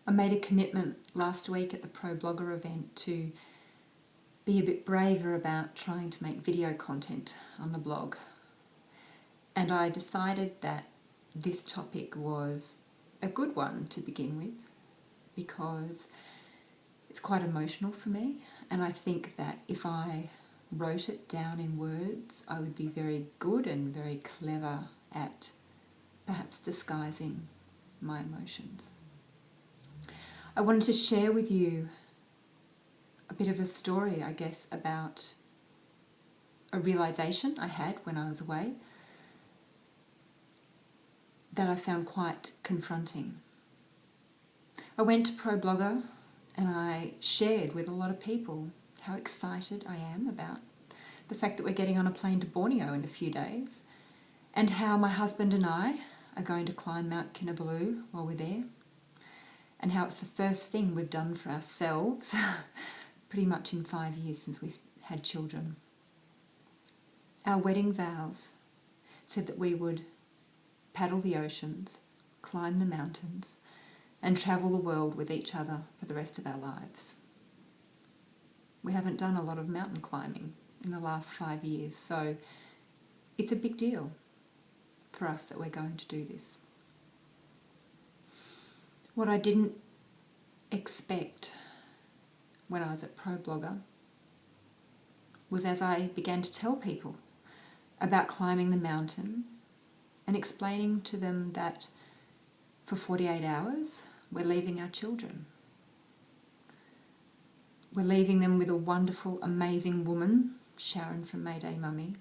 I made a commitment last week at the Pro Blogger event to be a bit braver about trying to make video content on the blog. And I decided that this topic was a good one to begin with because it's quite emotional for me, and I think that if I wrote it down in words, I would be very good and very clever at perhaps disguising my emotions. I wanted to share with you a bit of a story, I guess, about a realization I had when I was away that I found quite confronting. I went to Pro Blogger and I shared with a lot of people how excited I am about the fact that we're getting on a plane to Borneo in a few days, and how my husband and I are going to climb Mount Kinabalu while we're there, and how it's the first thing we've done for ourselves pretty much in 5 years since we had children. Our wedding vows said that we would paddle the oceans, climb the mountains, and travel the world with each other for the rest of our lives. We haven't done a lot of mountain climbing in the last 5 years, so it's a big deal for us that we're going to do this. What I didn't expect when I was at Pro Blogger was, as I began to tell people about climbing the mountain and explaining to them that for 48 hours we're leaving our children. We're leaving them with a wonderful, amazing woman, Sharon from Mayday Mummy,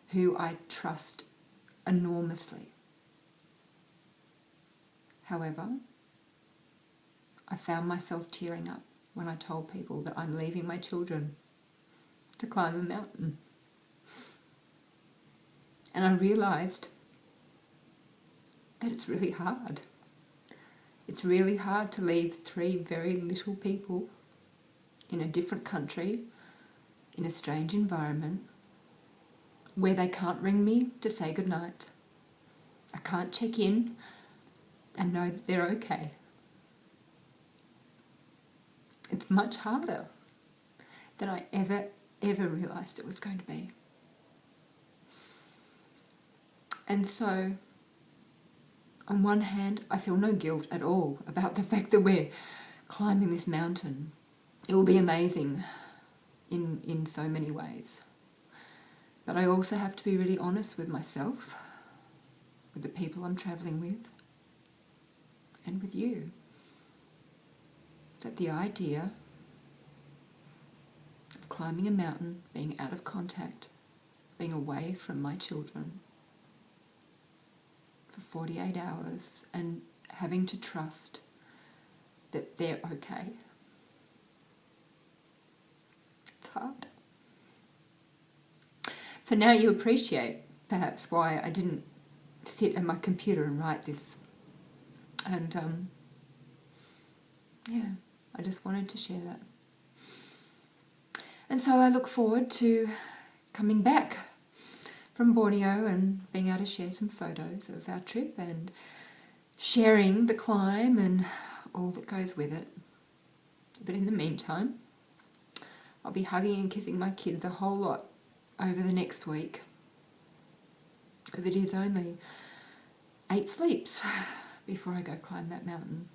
who I trust enormously. However, I found myself tearing up when I told people that I'm leaving my children to climb a mountain. And I realised that it's really hard. It's really hard to leave 3 very little people in a different country, in a strange environment, where they can't ring me to say goodnight. I can't check in and know that they're okay. It's much harder than I ever realised it was going to be. And so, on one hand, I feel no guilt at all about the fact that we're climbing this mountain. It will be amazing in so many ways. But I also have to be really honest with myself, with the people I'm travelling with, and with you. That the idea of climbing a mountain, being out of contact, being away from my children for 48 hours and having to trust that they're okay, it's hard. So now you appreciate perhaps why I didn't sit at my computer and write this. And I just wanted to share that. And so I look forward to coming back from Borneo and being able to share some photos of our trip and sharing the climb and all that goes with it. But in the meantime, I'll be hugging and kissing my kids a whole lot over the next week, because it is only 8 sleeps before I go climb that mountain.